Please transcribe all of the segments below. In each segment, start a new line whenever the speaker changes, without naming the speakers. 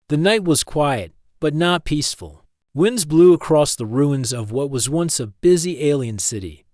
The night was quiet, but not peaceful. Winds blew across the ruins of what was once a busy alien city.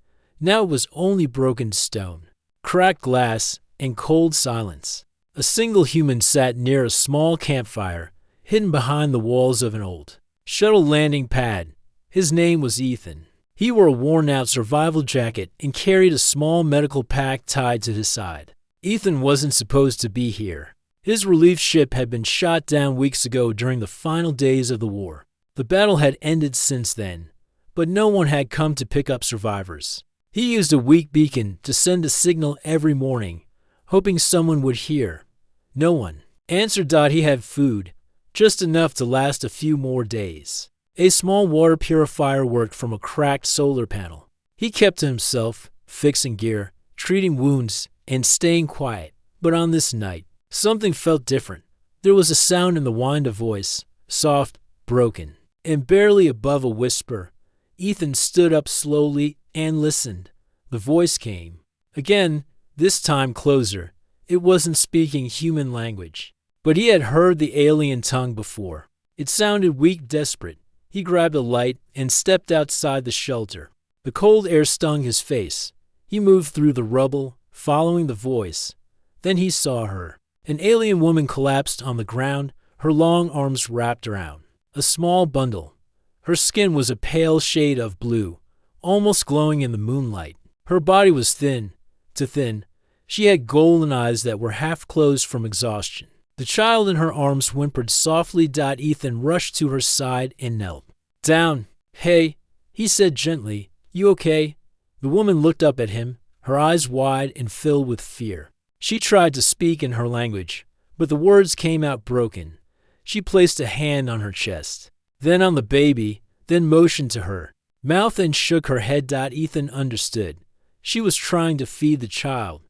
Now it was only broken stone, cracked glass, and cold silence. A single human sat near a small campfire, hidden behind the walls of an old shuttle landing pad. His name was Ethan. He wore a worn-out survival jacket and carried a small medical pack tied to his side. Ethan wasn't supposed to be here. His relief ship had been shot down weeks ago during the final days of the war. The battle had ended since then, but no one had come to pick up survivors. He used a weak beacon to send a signal every morning, hoping someone would hear. No one answered. He had food, just enough to last a few more days. A small water purifier worked from a cracked solar panel. He kept to himself, fixing gear, treating wounds, and staying quiet. But on this night, something felt different. There was a sound in the wind of voice, soft, broken, and barely above a whisper. Ethan stood up slowly and listened. The voice came. Again, this time closer. It wasn't speaking human language, but he had heard the alien tongue before. It sounded weak, desperate. He grabbed a light and stepped outside the shelter. The cold air stung his face. He moved through the rubble, following the voice. Then he saw her. An alien woman collapsed on the ground, her long arms wrapped around a small bundle. Her skin was a pale shade of blue, almost glowing in the moonlight. Her body was thin, too thin. She had golden eyes that were half closed from exhaustion. The child in her arms whimpered softly. Ethan rushed to her side and knelt down. "Hey," he said gently, "you okay?" The woman looked up at him, her eyes wide and filled with fear. She tried to speak in her language, but the words came out broken. She placed a hand on her chest, then on the baby, then motioned to her mouth and shook her head. Ethan understood. She was trying to feed the child,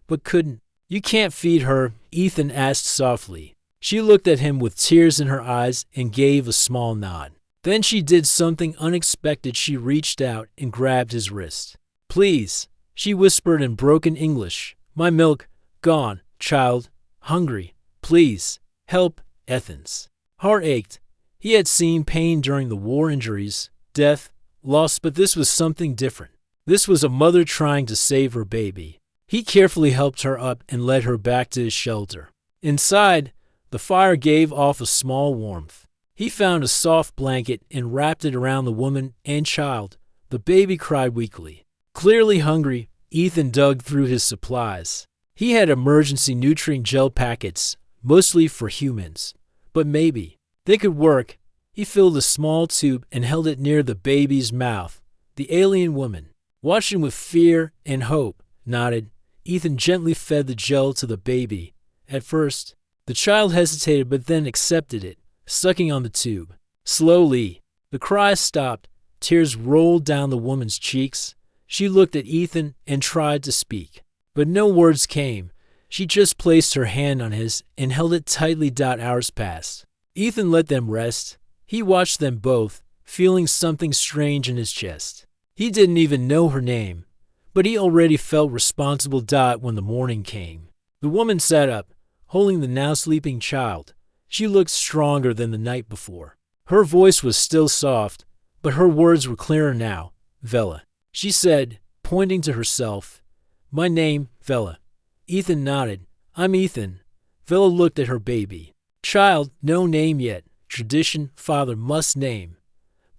but couldn't. "You can't feed her," Ethan asked softly. She looked at him with tears in her eyes and gave a small nod. Then she did something unexpected. She reached out and grabbed his wrist. "Please," she whispered in broken English. "My milk, gone, child, hungry, please, help." Ethan's heart ached. He had seen pain during the war, injuries, death, loss, but this was something different. This was a mother trying to save her baby. He carefully helped her up and led her back to his shelter. Inside, the fire gave off a small warmth. He found a soft blanket and wrapped it around the woman and child. The baby cried weakly. Clearly hungry, Ethan dug through his supplies. He had emergency nutrient gel packets, mostly for humans. But maybe they could work. He filled a small tube and held it near the baby's mouth. The alien woman, watching with fear and hope, nodded. Ethan gently fed the gel to the baby. At first, the child hesitated but then accepted it, sucking on the tube. Slowly, the cries stopped. Tears rolled down the woman's cheeks. She looked at Ethan and tried to speak, but no words came. She just placed her hand on his and held it tightly. Hours passed. Ethan let them rest. He watched them both, feeling something strange in his chest. He didn't even know her name, but he already felt responsible. When the morning came, the woman sat up, holding the now sleeping child. She looked stronger than the night before. Her voice was still soft, but her words were clearer now. "Vela," she said, pointing to herself. "My name, Vela." Ethan nodded. "I'm Ethan." Vela looked at her baby. "Child, no name yet. Tradition, father must name.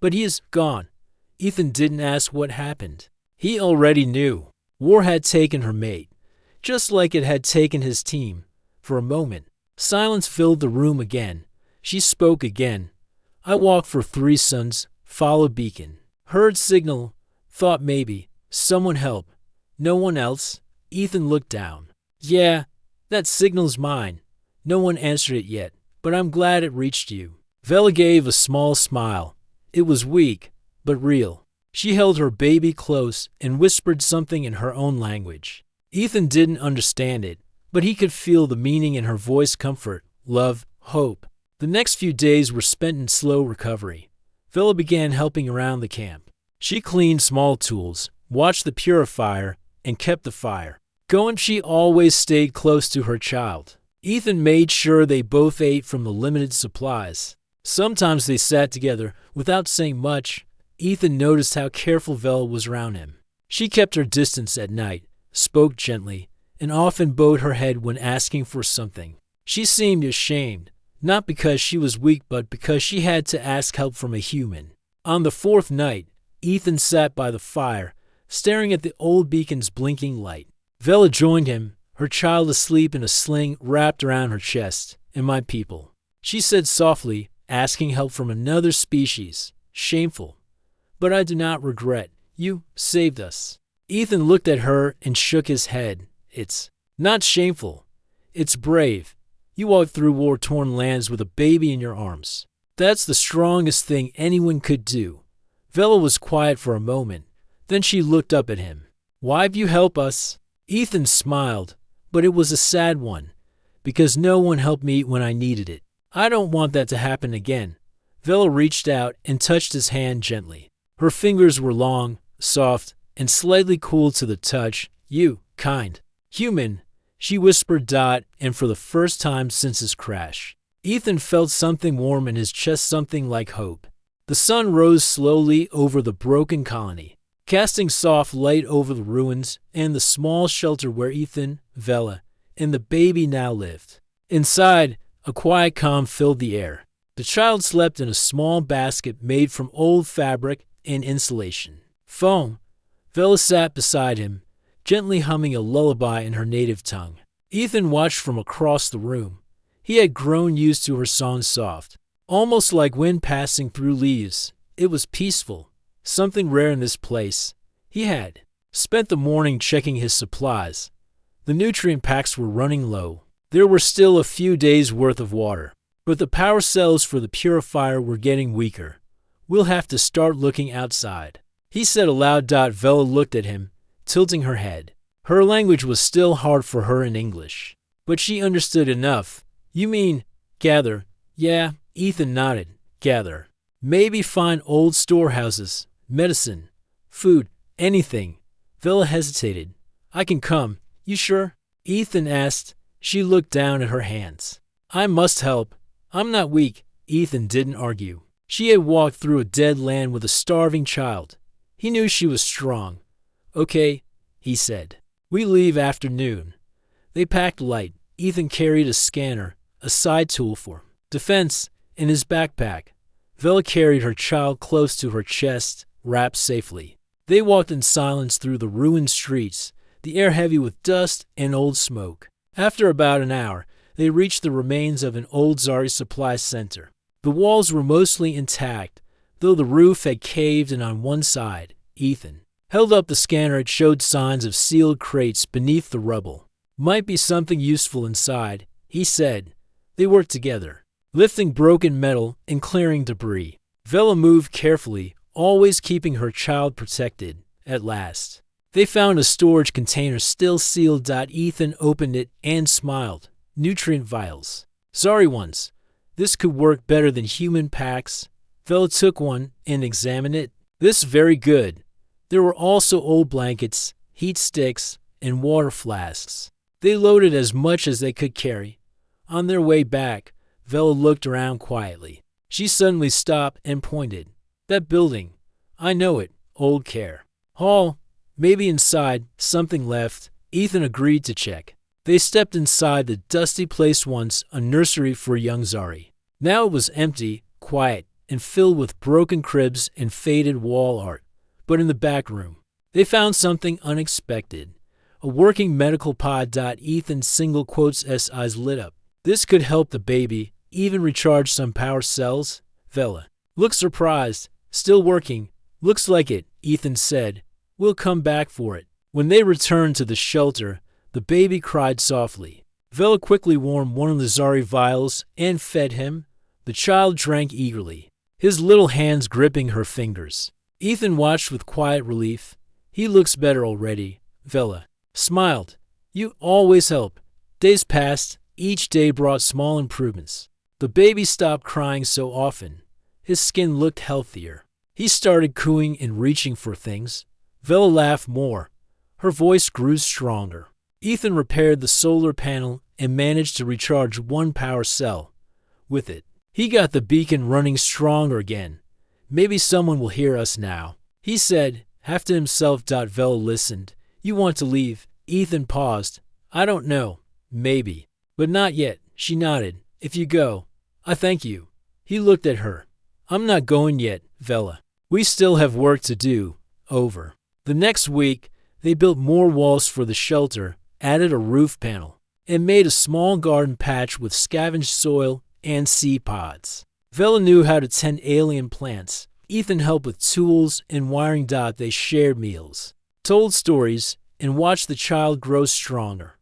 But he is gone." Ethan didn't ask what happened. He already knew. War had taken her mate, just like it had taken his team. For a moment, silence filled the room again. She spoke again. "I walked for 3 suns, followed beacon. Heard signal, thought maybe someone help. No one else." Ethan looked down. "Yeah, that signal's mine. No one answered it yet, but I'm glad it reached you." Vela gave a small smile. It was weak, but real. She held her baby close and whispered something in her own language. Ethan didn't understand it, but he could feel the meaning in her voice: comfort, love, hope. The next few days were spent in slow recovery. Vela began helping around the camp. She cleaned small tools, watched the purifier, and kept the fire going. She always stayed close to her child. Ethan made sure they both ate from the limited supplies. Sometimes they sat together without saying much. Ethan noticed how careful Vela was around him. She kept her distance at night, spoke gently, and often bowed her head when asking for something. She seemed ashamed, not because she was weak but because she had to ask help from a human. On the fourth night, Ethan sat by the fire, staring at the old beacon's blinking light. Vela joined him, her child asleep in a sling wrapped around her chest. "And my people," she said softly, asking help from another species. "Shameful. But I do not regret. You saved us." Ethan looked at her and shook his head. "It's not shameful. It's brave. You walked through war-torn lands with a baby in your arms. That's the strongest thing anyone could do." Vela was quiet for a moment. Then she looked up at him. "Why'd you help us?" Ethan smiled, but it was a sad one, "Because no one helped me when I needed it. I don't want that to happen again." Vela reached out and touched his hand gently. Her fingers were long, soft, and slightly cool to the touch. "You, kind human," she whispered. And for the first time since his crash, Ethan felt something warm in his chest, something like hope. The sun rose slowly over the broken colony, casting soft light over the ruins and the small shelter where Ethan, Vela, and the baby now lived. Inside, a quiet calm filled the air. The child slept in a small basket made from old fabric and insulation. Foam. Vela sat beside him, gently humming a lullaby in her native tongue. Ethan watched from across the room. He had grown used to her song, soft, almost like wind passing through leaves. It was peaceful, something rare in this place. He had spent the morning checking his supplies. The nutrient packs were running low. There were still a few days' worth of water, but the power cells for the purifier were getting weaker. "We'll have to start looking outside," he said aloud. Vela looked at him, tilting her head. Her language was still hard for her in English, but she understood enough. "You mean gather?" "Yeah," Ethan nodded. "Gather. Maybe find old storehouses, medicine, food, anything." Vela hesitated. "I can come. You sure?" Ethan asked. She looked down at her hands. "I must help. I'm not weak." Ethan didn't argue. She had walked through a dead land with a starving child. He knew she was strong. "Okay," he said. "We leave after noon." They packed light. Ethan carried a scanner, a side tool for defense, in his backpack. Vela carried her child close to her chest, wrapped safely. They walked in silence through the ruined streets, the air heavy with dust and old smoke. After about an hour, they reached the remains of an old Zari supply center. The walls were mostly intact, though the roof had caved in on one side. Ethan held up the scanner. It showed signs of sealed crates beneath the rubble. "Might be something useful inside," he said. They worked together, lifting broken metal and clearing debris. Vela moved carefully, always keeping her child protected. At last, they found a storage container still sealed. Ethan opened it and smiled. "Nutrient vials. Zari ones. This could work better than human packs." Vela took one and examined it. "This very good." There were also old blankets, heat sticks, and water flasks. They loaded as much as they could carry. On their way back, Vela looked around quietly. She suddenly stopped and pointed. "That building. I know it. Old Care Hall. Maybe inside, something left." Ethan agreed to check. They stepped inside the dusty place, once a nursery for young Zari. Now it was empty, quiet, and filled with broken cribs and faded wall art. But in the back room, they found something unexpected. A working medical pod. Ethan's single quotes S eyes lit up. "This could help the baby, even recharge some power cells." Vela looked surprised. "Still working?" "Looks like it," Ethan said. "We'll come back for it." When they returned to the shelter, the baby cried softly. Vela quickly warmed one of the Zari vials and fed him. The child drank eagerly, his little hands gripping her fingers. Ethan watched with quiet relief. "He looks better already." Vela smiled. "You always help." Days passed. Each day brought small improvements. The baby stopped crying so often. His skin looked healthier. He started cooing and reaching for things. Vela laughed more. Her voice grew stronger. Ethan repaired the solar panel and managed to recharge one power cell. With it, he got the beacon running stronger again. Maybe someone will hear us now, he said, half to himself. Vela listened. You want to leave? Ethan paused. I don't know. Maybe. But not yet, she nodded. If you go, I thank you. He looked at her. I'm not going yet, Vela. We still have work to do. Over. The next week, they built more walls for the shelter, added a roof panel, and made a small garden patch with scavenged soil and seed pods. Vela knew how to tend alien plants. Ethan helped with tools and wiring. They shared meals, told stories, and watched the child grow stronger.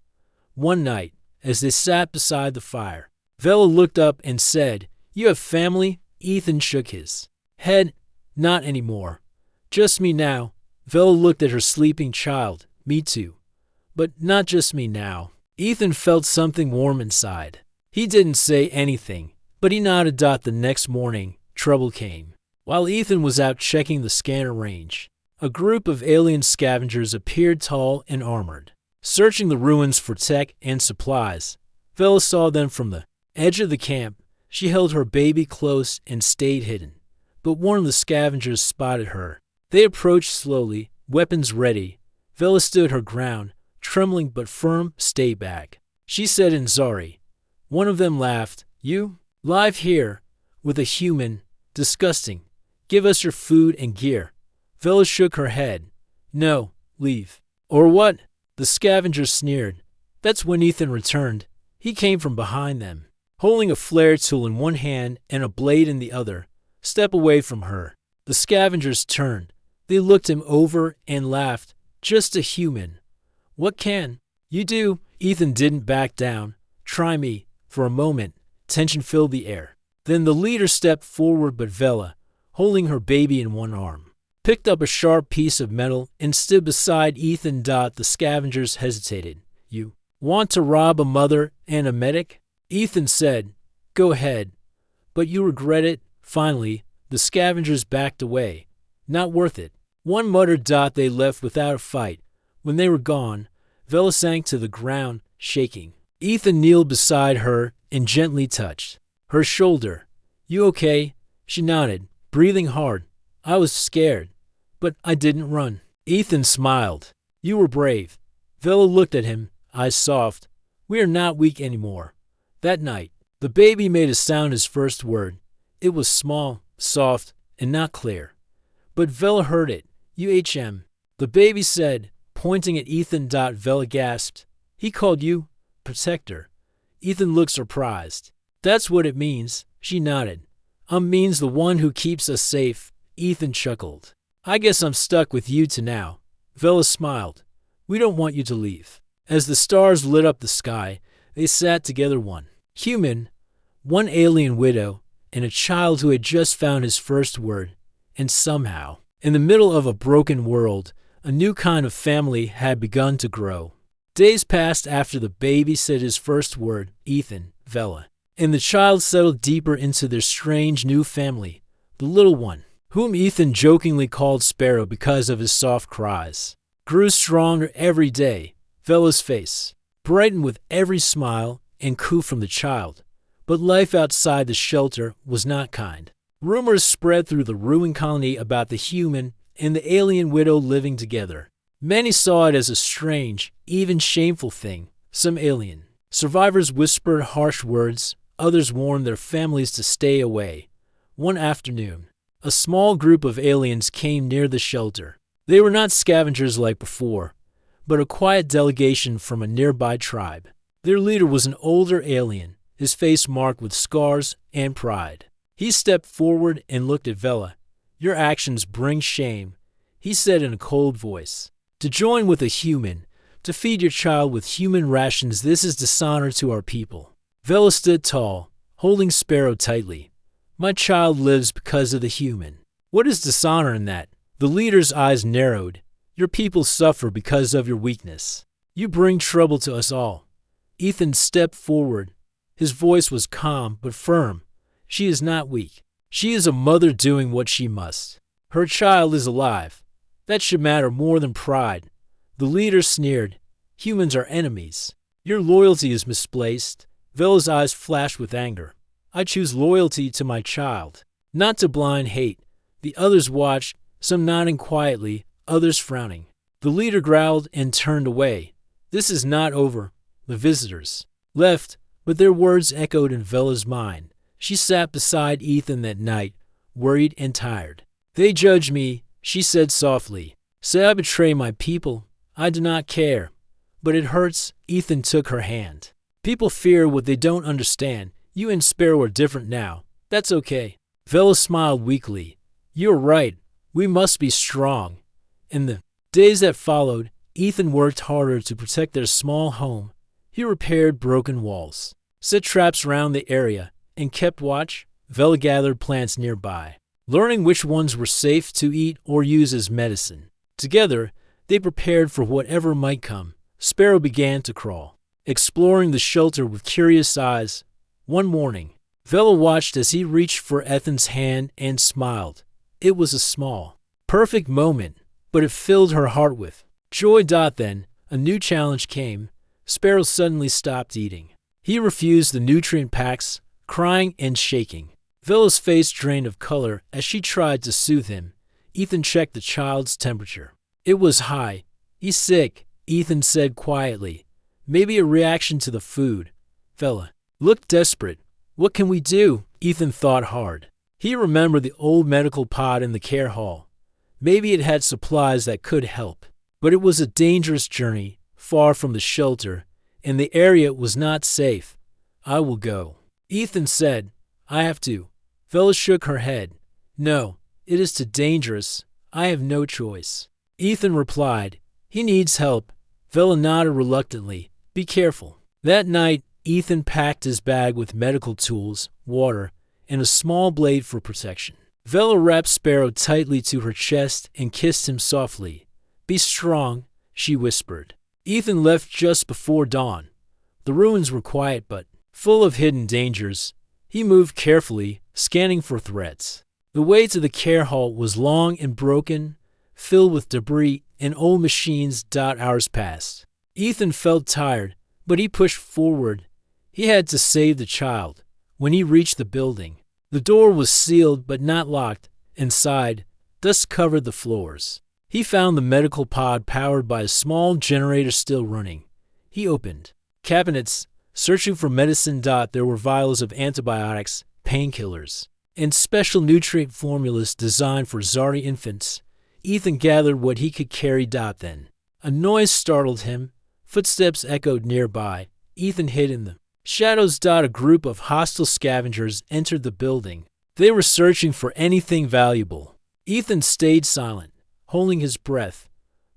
One night, as they sat beside the fire, Vela looked up and said, You have family? Ethan shook his head. Not anymore. Just me now. Vela looked at her sleeping child. Me too. But not just me now. Ethan felt something warm inside. He didn't say anything, but he nodded. The next morning, trouble came. While Ethan was out checking the scanner range, a group of alien scavengers appeared, tall and armored, searching the ruins for tech and supplies. Vela saw them from the edge of the camp. She held her baby close and stayed hidden. But one of the scavengers spotted her. They approached slowly, weapons ready. Vela stood her ground, trembling but firm. Stay back, she said in Zari. One of them laughed. You? Live here? With a human? Disgusting. Give us your food and gear. Vela shook her head. No, leave. Or what? The scavengers sneered. That's when Ethan returned. He came from behind them, holding a flare tool in one hand and a blade in the other. Step away from her. The scavengers turned. They looked him over and laughed. Just a human. What can you do? Ethan didn't back down. Try me. For a moment, tension filled the air. Then the leader stepped forward, but Vela, holding her baby in one arm, picked up a sharp piece of metal and stood beside Ethan. The scavengers hesitated. You want to rob a mother and a medic? Ethan said, Go ahead. But you regret it. Finally, the scavengers backed away. Not worth it. One muttered. They left without a fight. When they were gone, Vela sank to the ground, shaking. Ethan kneeled beside her and gently touched her shoulder. You okay? She nodded, breathing hard. I was scared, but I didn't run. Ethan smiled. You were brave. Vela looked at him, eyes soft. We are not weak anymore. That night, the baby made a sound, his first word. It was small, soft, and not clear. But Vela heard it. UHM. The baby said, pointing at Ethan. Vela gasped. He called you? Protector. Ethan looked surprised. That's what it means. She nodded. Means the one who keeps us safe. Ethan chuckled. I guess I'm stuck with you to now. Vela smiled. We don't want you to leave. As the stars lit up the sky, they sat together, one human, one alien widow, and a child who had just found his first word. And somehow, in the middle of a broken world, a new kind of family had begun to grow. Days passed after the baby said his first word, Ethan, Vela, and the child settled deeper into their strange new family, the little one, whom Ethan jokingly called Sparrow because of his soft cries, grew stronger every day. Vela's face brightened with every smile and coo from the child, but life outside the shelter was not kind. Rumors spread through the ruined colony about the human and the alien widow living together. Many saw it as a strange, even shameful thing. Some alien survivors whispered harsh words, others warned their families to stay away. One afternoon, a small group of aliens came near the shelter. They were not scavengers like before, but a quiet delegation from a nearby tribe. Their leader was an older alien, his face marked with scars and pride. He stepped forward and looked at Vela. Your actions bring shame, he said in a cold voice. To join with a human, to feed your child with human rations, this is dishonor to our people. Vela stood tall, holding Sparrow tightly. My child lives because of the human. What is dishonor in that? The leader's eyes narrowed. Your people suffer because of your weakness. You bring trouble to us all. Ethan stepped forward. His voice was calm but firm. She is not weak. She is a mother doing what she must. Her child is alive. That should matter more than pride. The leader sneered. Humans are enemies. Your loyalty is misplaced. Vela's eyes flashed with anger. I choose loyalty to my child, not to blind hate. The others watched, some nodding quietly, others frowning. The leader growled and turned away. This is not over. The visitors left, but their words echoed in Vela's mind. She sat beside Ethan that night, worried and tired. They judge me, she said softly. Say I betray my people. I do not care. But it hurts. Ethan took her hand. People fear what they don't understand. You and Sparrow are different now. That's okay. Vela smiled weakly. You're right. We must be strong. In the days that followed, Ethan worked harder to protect their small home. He repaired broken walls, set traps around the area, and kept watch. Vela gathered plants nearby, learning which ones were safe to eat or use as medicine. Together, they prepared for whatever might come. Sparrow began to crawl, exploring the shelter with curious eyes. One morning, Vela watched as he reached for Ethan's hand and smiled. It was a small, perfect moment, but it filled her heart with joy. Then, a new challenge came. Sparrow suddenly stopped eating. He refused the nutrient packs, crying and shaking. Vela's face drained of color as she tried to soothe him. Ethan checked the child's temperature. It was high. He's sick, Ethan said quietly. Maybe a reaction to the food. Vela looked desperate. What can we do? Ethan thought hard. He remembered the old medical pod in the care hall. Maybe it had supplies that could help. But it was a dangerous journey, far from the shelter, and the area was not safe. I will go, Ethan said. I have to. Vela shook her head. No, it is too dangerous. I have no choice. Ethan replied. He needs help. Vela nodded reluctantly. Be careful. That night, Ethan packed his bag with medical tools, water, and a small blade for protection. Vela wrapped Sparrow tightly to her chest and kissed him softly. Be strong, she whispered. Ethan left just before dawn. The ruins were quiet but full of hidden dangers. He moved carefully, scanning for threats. The way to the care hall was long and broken, filled with debris and old machines. Hours passed. Ethan felt tired, but he pushed forward. He had to save the child. When he reached the building, the door was sealed but not locked. Inside, dust covered the floors. He found the medical pod powered by a small generator still running. He opened cabinets, searching for medicine. There were vials of antibiotics, painkillers, and special nutrient formulas designed for Zari infants. Ethan gathered what he could carry. Then a noise startled him. Footsteps echoed nearby. Ethan hid in the shadows. A group of hostile scavengers entered the building. They were searching for anything valuable. Ethan stayed silent, holding his breath.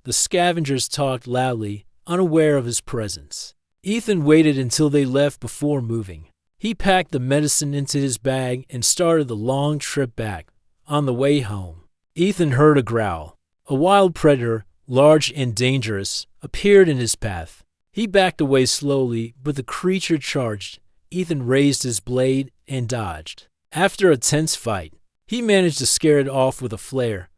The scavengers talked loudly, unaware of his presence. Ethan waited until they left before moving. He packed the medicine into his bag and started the long trip back. On the way home, Ethan heard a growl. A wild predator, large and dangerous, appeared in his path. He backed away slowly, but the creature charged. Ethan raised his blade and dodged. After a tense fight, he managed to scare it off with a flare.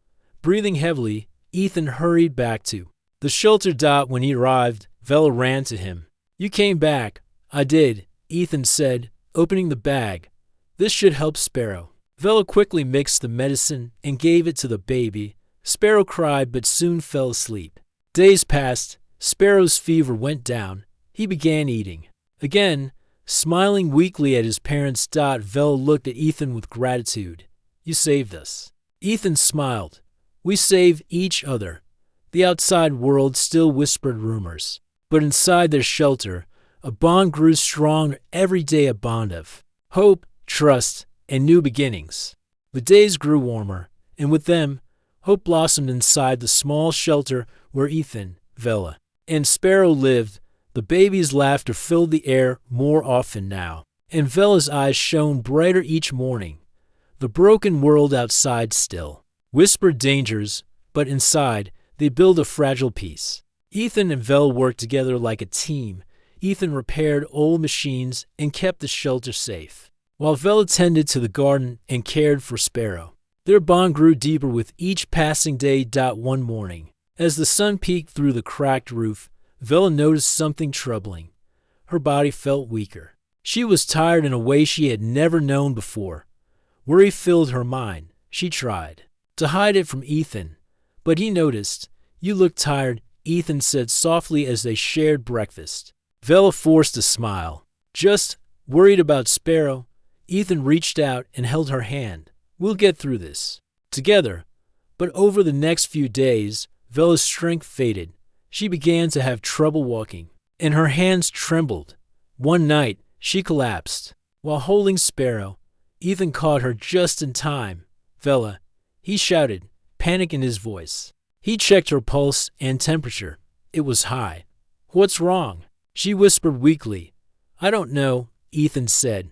Breathing heavily, Ethan hurried back to the shelter. When he arrived, Vela ran to him. You came back. I did, Ethan said, opening the bag. This should help Sparrow. Vela quickly mixed the medicine and gave it to the baby. Sparrow cried but soon fell asleep. Days passed. Sparrow's fever went down. He began eating. Again, smiling weakly at his parents. Vela looked at Ethan with gratitude. You saved us. Ethan smiled. We save each other. The outside world still whispered rumors, but inside their shelter, a bond grew stronger every day, a bond of hope, trust, and new beginnings. The days grew warmer, and with them, hope blossomed inside the small shelter where Ethan, Vela, and Sparrow lived. The baby's laughter filled the air more often now, and Vela's eyes shone brighter each morning. The broken world outside still whispered dangers, but inside, they built a fragile peace. Ethan and Vela worked together like a team. Ethan repaired old machines and kept the shelter safe, while Vela tended to the garden and cared for Sparrow. Their bond grew deeper with each passing day. One morning, as the sun peeked through the cracked roof, Vela noticed something troubling. her body felt weaker. She was tired in a way she had never known before. Worry filled her mind. She tried to hide it from Ethan, but he noticed. "You look tired," Ethan said softly as they shared breakfast. Vela forced a smile. "Just worried about Sparrow." Ethan reached out and held her hand. "We'll get through this together." But over the next few days, Vela's strength faded. She began to have trouble walking, and her hands trembled. One night, she collapsed. While holding Sparrow, Ethan caught her just in time. "Vela," he shouted, panic in his voice. He checked her pulse and temperature. It was high. "What's wrong?" she whispered weakly. "I don't know," Ethan said,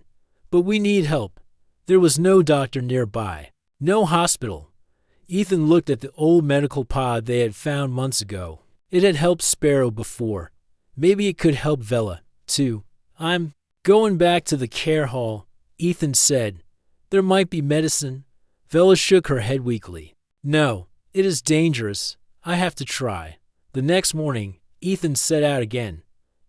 "but we need help." There was no doctor nearby, no hospital. Ethan looked at the old medical pod they had found months ago. It had helped Sparrow before. Maybe it could help Vela, too. "I'm going back to the care hall," Ethan said. "There might be medicine." Vela shook her head weakly. "No, it is dangerous. I have to try." The next morning, Ethan set out again.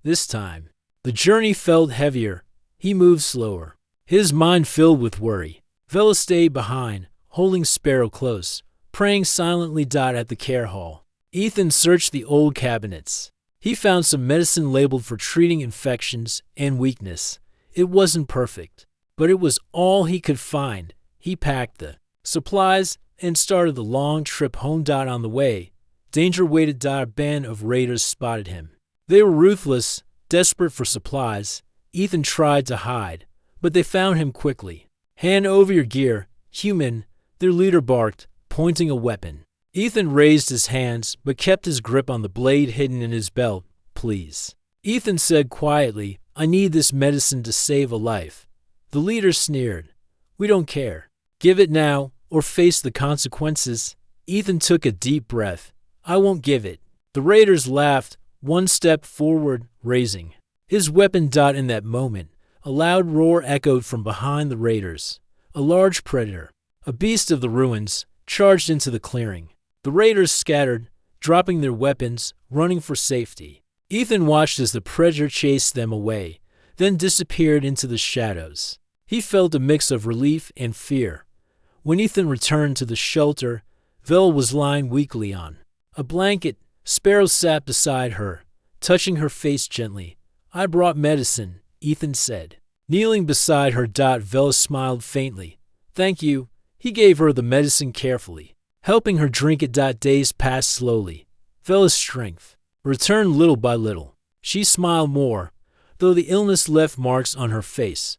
This time, the journey felt heavier. He moved slower, his mind filled with worry. Vela stayed behind, holding Sparrow close, praying silently. At the care hall, Ethan searched the old cabinets. He found some medicine labeled for treating infections and weakness. It wasn't perfect, but it was all he could find. He packed the supplies and started the long trip home. On the way, danger waited. A band of raiders spotted him. They were ruthless, desperate for supplies. Ethan tried to hide, but they found him quickly. "Hand over your gear, human," their leader barked, pointing a weapon. Ethan raised his hands, but kept his grip on the blade hidden in his belt. "Please," Ethan said quietly, "I need this medicine to save a life." The leader sneered. "We don't care. Give it now, or face the consequences." Ethan took a deep breath. "I won't give it." The raiders laughed, one step forward, raising his weapon. In that moment, a loud roar echoed from behind the raiders. A large predator, a beast of the ruins, charged into the clearing. The raiders scattered, dropping their weapons, running for safety. Ethan watched as the predator chased them away, then disappeared into the shadows. He felt a mix of relief and fear. When Ethan returned to the shelter, Vela was lying weakly on a blanket. Sparrow sat beside her, touching her face gently. "I brought medicine," Ethan said. Kneeling beside her, Vela smiled faintly. "Thank you." He gave her the medicine carefully, helping her drink it. Days passed slowly. Vela's strength returned little by little. She smiled more, though the illness left marks on her face.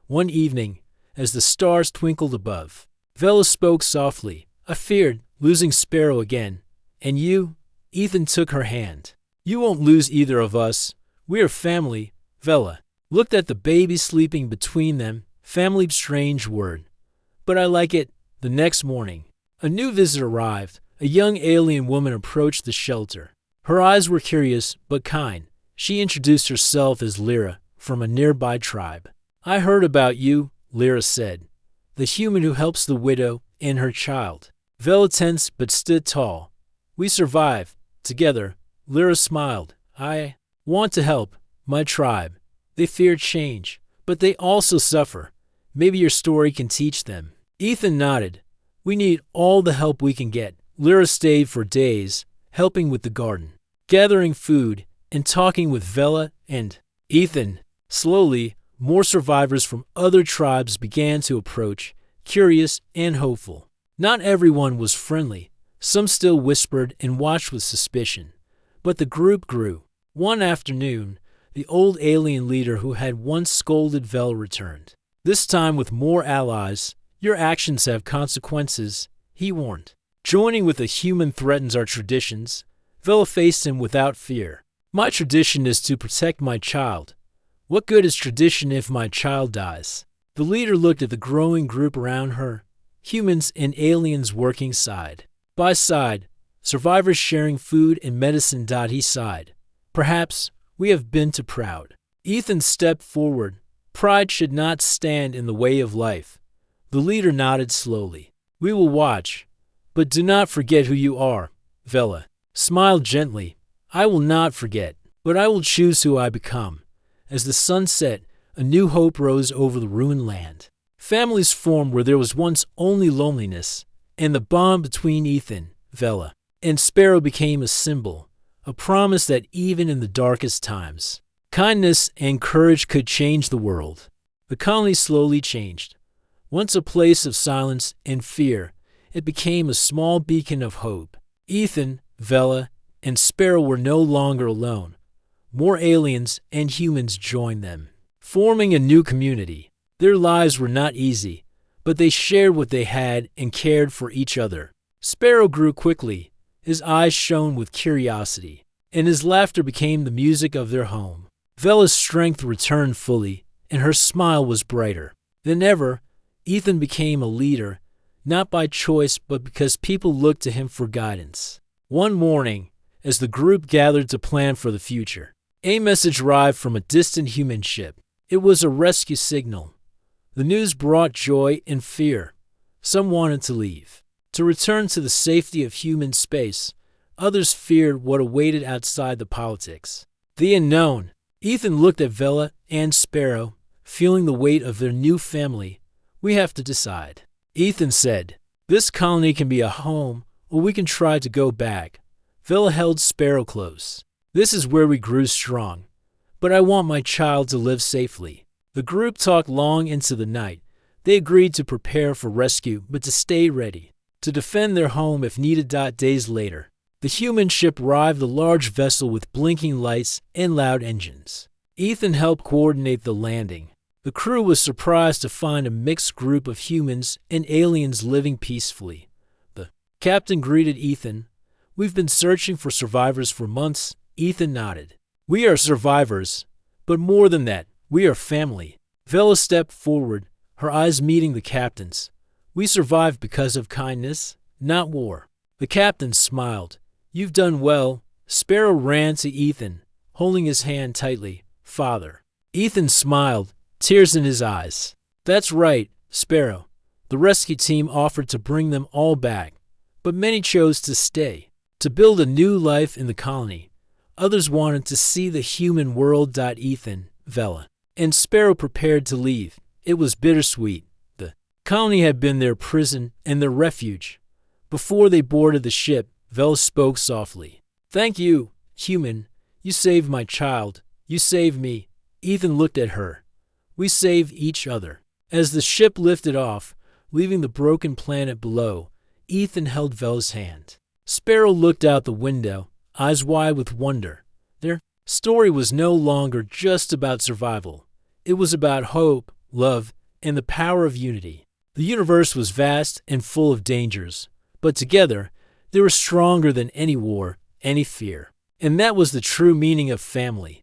One evening, as the stars twinkled above, Vela spoke softly. "I feared losing Sparrow again. And you?" Ethan took her hand. "You won't lose either of us. We are family." Vela looked at the baby sleeping between them. Family, strange word, but I like it. The next morning, a new visitor arrived. A young alien woman approached the shelter. Her eyes were curious but kind. She introduced herself as Lyra, from a nearby tribe. "I heard about you," Lyra said. "The human who helps the widow and her child." Vela tensed but stood tall. "We survived together." Lyra smiled. "I want to help my tribe. They fear change, but they also suffer. Maybe your story can teach them." Ethan nodded. "We need all the help we can get." Lyra stayed for days, helping with the garden, gathering food, and talking with Vela and Ethan. Slowly, more survivors from other tribes began to approach, curious and hopeful. Not everyone was friendly. Some still whispered and watched with suspicion. But the group grew. One afternoon, the old alien leader who had once scolded Vela returned. This time with more allies. "Your actions have consequences," he warned. "Joining with a human threatens our traditions." Vela faced him without fear. "My tradition is to protect my child." "What good is tradition if my child dies?" The leader looked at the growing group around her. Humans and aliens working side by side, survivors sharing food and medicine. He sighed. "Perhaps we have been too proud." Ethan stepped forward. "Pride should not stand in the way of life." The leader nodded slowly. "We will watch, but do not forget who you are." Vela smiled gently. "I will not forget, but I will choose who I become." As the sun set, a new hope rose over the ruined land. Families formed where there was once only loneliness, and the bond between Ethan, Vela, and Sparrow became a symbol, a promise that even in the darkest times, kindness and courage could change the world. The colony slowly changed. Once a place of silence and fear, it became a small beacon of hope. Ethan, Vela, and Sparrow were no longer alone. More aliens and humans joined them, forming a new community. Their lives were not easy, but they shared what they had and cared for each other. Sparrow grew quickly. His eyes shone with curiosity, and his laughter became the music of their home. Vela's strength returned fully, and her smile was brighter than ever. Ethan became a leader, not by choice but because people looked to him for guidance. One morning, as the group gathered to plan for the future, a message arrived from a distant human ship. It was a rescue signal. The news brought joy and fear. Some wanted to leave, to return to the safety of human space. Others feared what awaited outside the politics. The unknown. Ethan looked at Vela and Sparrow, feeling the weight of their new family. We have to decide. Ethan said, "This colony can be a home, or we can try to go back." Vela held Sparrow close. "This is where we grew strong, but I want my child to live safely." The group talked long into the night. They agreed to prepare for rescue, but to stay ready, to defend their home if needed. Days later, the human ship arrived, a large vessel with blinking lights and loud engines. Ethan helped coordinate the landing. The crew was surprised to find a mixed group of humans and aliens living peacefully. The captain greeted Ethan. "We've been searching for survivors for months." Ethan nodded. "We are survivors, but more than that, we are family." Vela stepped forward, her eyes meeting the captain's. "We survived because of kindness, not war." The captain smiled. "You've done well." Sparrow ran to Ethan, holding his hand tightly. "Father." Ethan smiled, tears in his eyes. "That's right, Sparrow." The rescue team offered to bring them all back, but many chose to stay, to build a new life in the colony. Others wanted to see the human world. Ethan, Vela, and Sparrow prepared to leave. It was bittersweet. The colony had been their prison and their refuge. Before they boarded the ship, Vela spoke softly. "Thank you, human. You saved my child. You saved me." Ethan looked at her. "We saved each other." As the ship lifted off, leaving the broken planet below, Ethan held Vela's hand. Sparrow looked out the window, eyes wide with wonder. Their story was no longer just about survival. It was about hope, love, and the power of unity. The universe was vast and full of dangers, but together, they were stronger than any war, any fear. And that was the true meaning of family.